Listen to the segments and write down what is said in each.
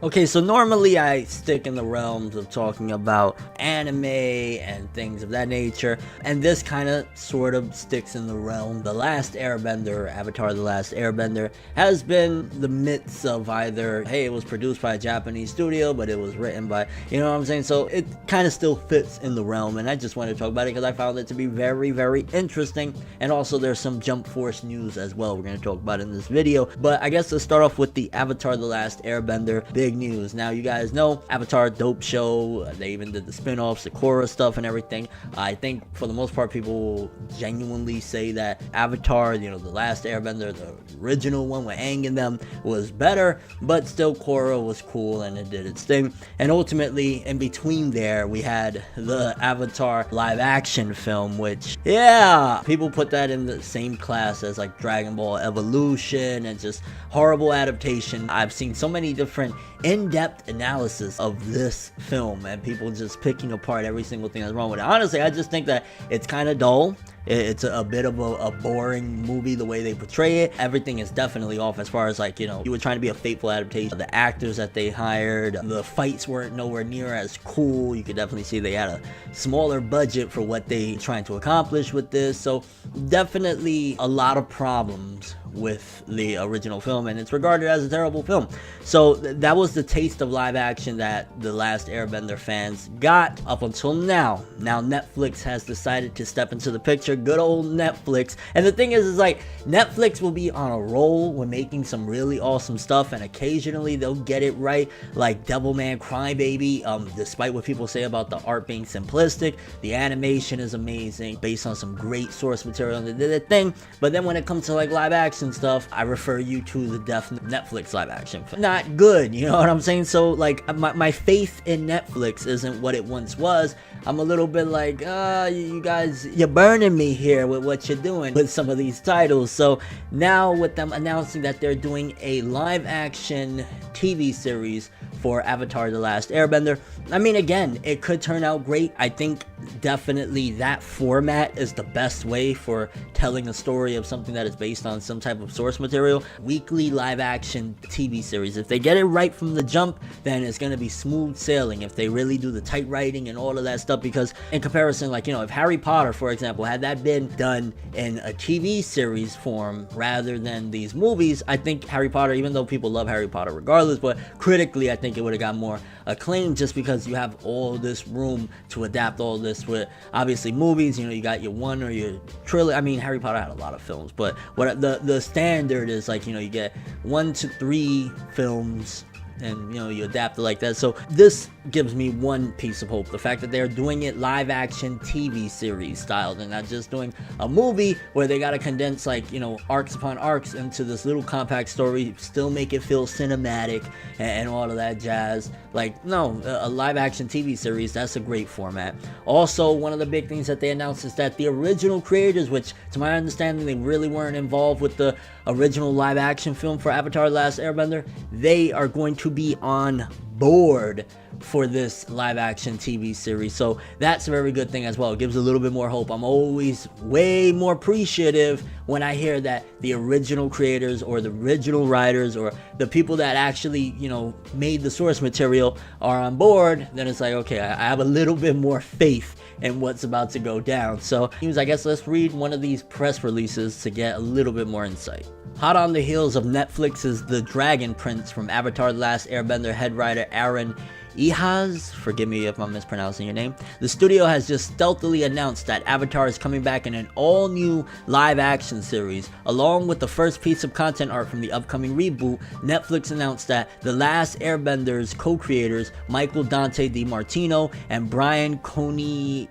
Okay, so normally I stick in the realms of talking about anime and things of that nature, and this kind of sort of sticks in the realm. The Last Airbender, Avatar The Last Airbender, has been the midst of either, hey, it was produced by a Japanese studio, but it was written by, you know what I'm saying? So it kind of still fits in the realm, and I just wanted to talk about it because I found it to be very, very interesting, and also there's some Jump Force news as well we're going to talk about in this video. But I guess let's start off with the Avatar The Last Airbender big news. Now, you guys know Avatar, dope show. They even did the spin-offs, the Korra stuff and everything. I think for the most part people will genuinely say that Avatar, you know, The Last Airbender, the original one with Aang in them, was better, but still Korra was cool and it did its thing. And ultimately, in between there, we had the Avatar live action film, which, yeah, people put that in the same class as like Dragon Ball Evolution and just horrible adaptation. I've seen so many different in-depth analysis of this film and people just picking apart every single thing that's wrong with it. Honestly, I just think that it's kind of dull. It's a bit of a boring movie the way they portray it. Everything is definitely off as far as, like, you know, you were trying to be a faithful adaptation. The actors that they hired, the fights weren't nowhere near as cool. You could definitely see they had a smaller budget for what they trying to accomplish with this. So definitely a lot of problems with the original film, and it's regarded as a terrible film. So that was the taste of live action that The Last Airbender fans got up until now. Now Netflix has decided to step into the picture. Good old Netflix. And the thing is like, Netflix will be on a roll when making some really awesome stuff, and occasionally they'll get it right, like Devilman Crybaby. Despite what people say about the art being simplistic, the animation is amazing, based on some great source material, and they did a thing. But then when it comes to like live action stuff, I refer you to the Netflix live action film. Not good, you know what I'm saying? So like, my faith in Netflix isn't what it once was. I'm a little bit like, you guys, you're burning me here with what you're doing with some of these titles. So now with them announcing that they're doing a live action TV series for Avatar The Last Airbender, I mean, again, it could turn out great. I think definitely that format is the best way for telling a story of something that is based on some type of source material. Weekly live action TV series, if they get it right from the jump, then it's going to be smooth sailing if they really do the tight writing and all of that stuff. Because in comparison, like, you know, if Harry Potter, for example, had that been done in a TV series form rather than these movies, I think Harry Potter, even though people love Harry Potter regardless, but critically I think it would have got more acclaim, just because you have all this room to adapt all this with, obviously, movies. You know, you got your one or your trilogy. I mean, Harry Potter had a lot of films, but what the standard is, like, you know, you get 1 to 3 films, and, you know, you adapt it like that. So this gives me one piece of hope, the fact that they're doing it live action TV series style. They're not just doing a movie where they gotta condense, like, you know, arcs upon arcs into this little compact story, still make it feel cinematic and all of that jazz. Like, no, a live action TV series, that's a great format. Also, one of the big things that they announced is that the original creators, which to my understanding they really weren't involved with the original live action film for Avatar The Last Airbender, they are going to be on board for this live action TV series. So that's a very good thing as well. It gives a little bit more hope. I'm always way more appreciative when I hear that the original creators or the original writers or the people that actually, you know, made the source material are on board. Then it's like, okay, I have a little bit more faith in what's about to go down. So I guess let's read one of these press releases to get a little bit more insight. Hot on the heels of Netflix's The Dragon Prince from Avatar The Last Airbender head writer Aaron Ehas, forgive me if I'm mispronouncing your name, the studio has just stealthily announced that Avatar is coming back in an all-new live-action series. Along with the first piece of content art from the upcoming reboot, Netflix announced that The Last Airbender's co-creators, Michael Dante DiMartino and Brian Konietzko,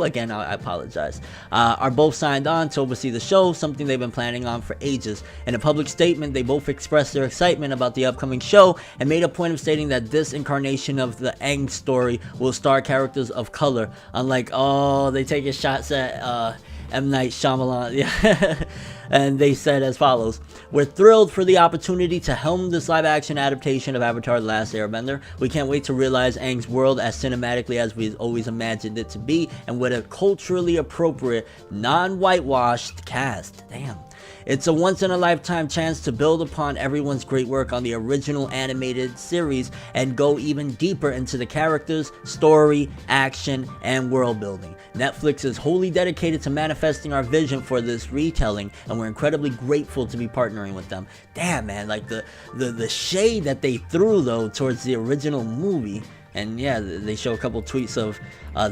again, I apologize, are both signed on to oversee the show, something they've been planning on for ages. In a public statement, they both expressed their excitement about the upcoming show and made a point of stating that this incarnation of the Aang story will star characters of color, unlike, they take shots at M. Night Shyamalan. Yeah. And they said as follows: "We're thrilled for the opportunity to helm this live-action adaptation of Avatar The Last Airbender. We can't wait to realize Aang's world as cinematically as we've always imagined it to be, and with a culturally appropriate, non-whitewashed cast." Damn. It's a once-in-a-lifetime chance to build upon everyone's great work on the original animated series and go even deeper into the characters, story, action, and world building. Netflix is wholly dedicated to manifesting our vision for this retelling, and we're incredibly grateful to be partnering with them. Damn, man, like the shade that they threw though towards the original movie. And yeah, they show a couple tweets of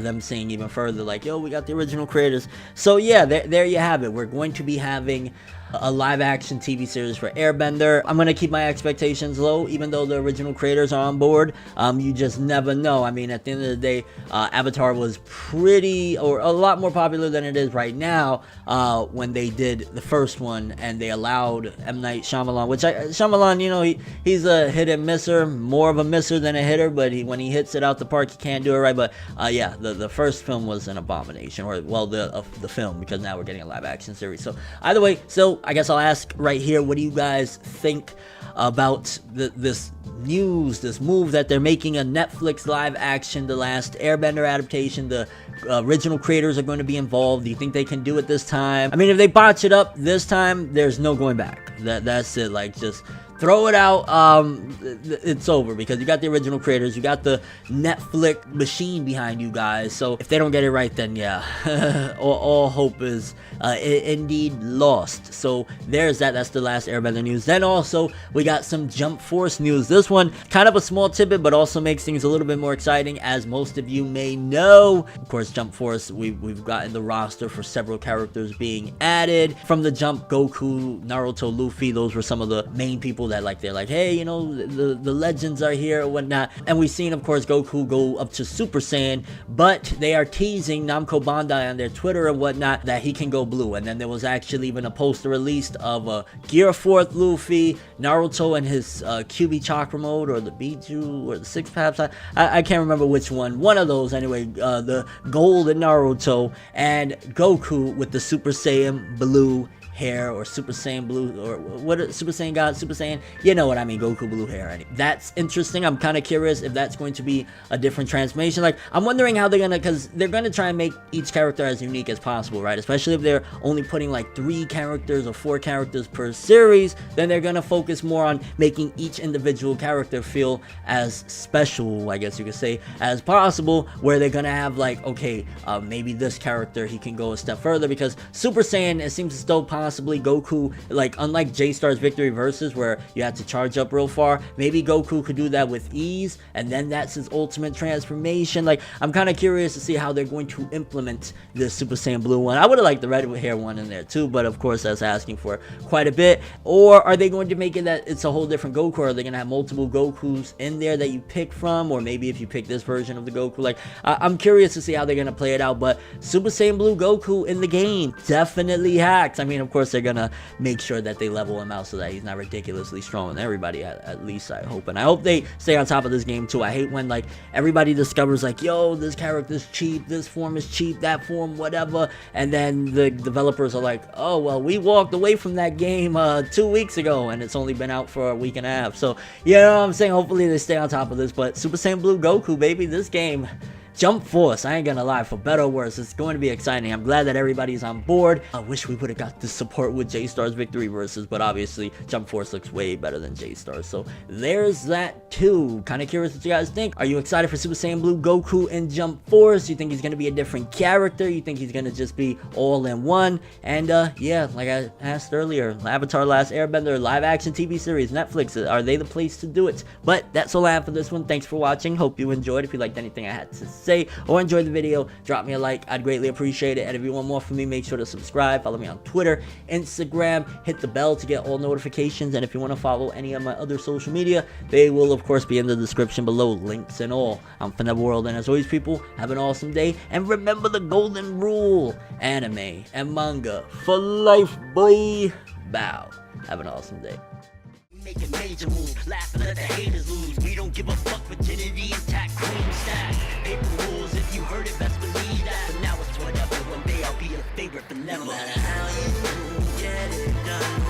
them saying even further, like, yo, we got the original creators. So yeah, there you have it. We're going to be having a live action TV series for Airbender. I'm gonna keep my expectations low, even though the original creators are on board. You just never know. I mean, at the end of the day, Avatar was pretty, or a lot more popular than it is right now, when they did the first one and they allowed M. Night Shyamalan, which Shyamalan, you know, he's a hit and misser, more of a misser than a hitter, but when he hits it out the park, he can't do it right. But yeah, the first film was an abomination, or well, the film, because now we're getting a live action series. So either way, so I guess I'll ask right here, what do you guys think about this news, this move that they're making a Netflix live action The Last Airbender adaptation? The original creators are going to be involved. Do you think they can do it this time? I mean, if they botch it up this time, there's no going back. That's it. Like, just throw it out. It's over, because you got the original creators, you got the Netflix machine behind you guys. So if they don't get it right, then yeah, all hope is indeed lost. So there's that. That's the Last Airbender news. Then also we got some Jump Force news. This one kind of a small tidbit, but also makes things a little bit more exciting, as most of you may know. Of course, Jump Force, we've gotten the roster for several characters being added from the Jump. Goku, Naruto, Luffy, those were some of the main people that, like, they're like, hey, you know, the legends are here and whatnot. And we've seen, of course, Goku go up to Super Saiyan, but they are teasing Namco Bandai on their Twitter and whatnot that he can go blue. And then there was actually even a poster released of a Gear 4th Luffy, Naruto and his QB Chakra mode, or the Biju, or the Six Paths. I can't remember which one of those anyway. The golden Naruto, and Goku with the Super Saiyan blue hair, or Super Saiyan blue, or what, Super Saiyan God, Super Saiyan, you know what I mean, Goku blue hair. That's interesting. I'm kind of curious if that's going to be a different transformation. Like, I'm wondering how they're gonna, because they're gonna try and make each character as unique as possible, right? Especially if they're only putting like 3 characters or 4 characters per series, then they're gonna focus more on making each individual character feel as special, I guess you could say, as possible, where they're gonna have like, okay, maybe this character, he can go a step further, because Super Saiyan, it seems as though possibly Goku, like, unlike J-Star's Victory Versus, where you had to charge up real far, maybe Goku could do that with ease, and then that's his ultimate transformation. Like, I'm kind of curious to see how they're going to implement this Super Saiyan Blue one. I would have liked the red hair one in there too, but of course that's asking for quite a bit. Or are they going to make it that it's a whole different Goku? Or are they going to have multiple Gokus in there that you pick from? Or maybe if you pick this version of the Goku, like, I'm curious to see how they're going to play it out. But Super Saiyan Blue Goku in the game, definitely hacks. I mean, of course they're gonna make sure that they level him out so that he's not ridiculously strong. And everybody, at least I hope, and I hope they stay on top of this game too. I hate when, like, everybody discovers, like, yo, this character's cheap, this form is cheap, that form whatever, and then the developers are like, oh well, we walked away from that game 2 weeks ago and it's only been out for a week and a half. So you know what I'm saying, hopefully they stay on top of this. But Super Saiyan Blue Goku, baby, this game, Jump Force, I ain't gonna lie, for better or worse, it's going to be exciting. I'm glad that everybody's on board. I wish we would have got the support with J-Star's Victory Versus, but obviously Jump Force looks way better than J-Star. So there's that too. Kind of curious what you guys think. Are you excited for Super Saiyan Blue Goku and Jump Force? You think he's gonna be a different character? You think he's gonna just be all in one? And yeah, like I asked earlier, Avatar: Last Airbender live action TV series, Netflix, are they the place to do it? But that's all I have for this one. Thanks for watching. Hope you enjoyed. If you liked anything I had to say or enjoyed the video, drop me a like. I'd greatly appreciate it. And if you want more from me, make sure to subscribe. Follow me on Twitter, Instagram, hit the bell to get all notifications. And if you want to follow any of my other social media, they will of course be in the description below, links and all. I'm World, and as always, people, have an awesome day, and remember the golden rule: anime and manga for life, boy. Bow. Have an awesome day. Make a major move, laugh and let the haters lose. We don't give a fuck, virginity intact, cream stack. Paper rules, if you heard it, best believe that. But now it's whatever, one day I'll be a favorite, but never. No matter how you get it done.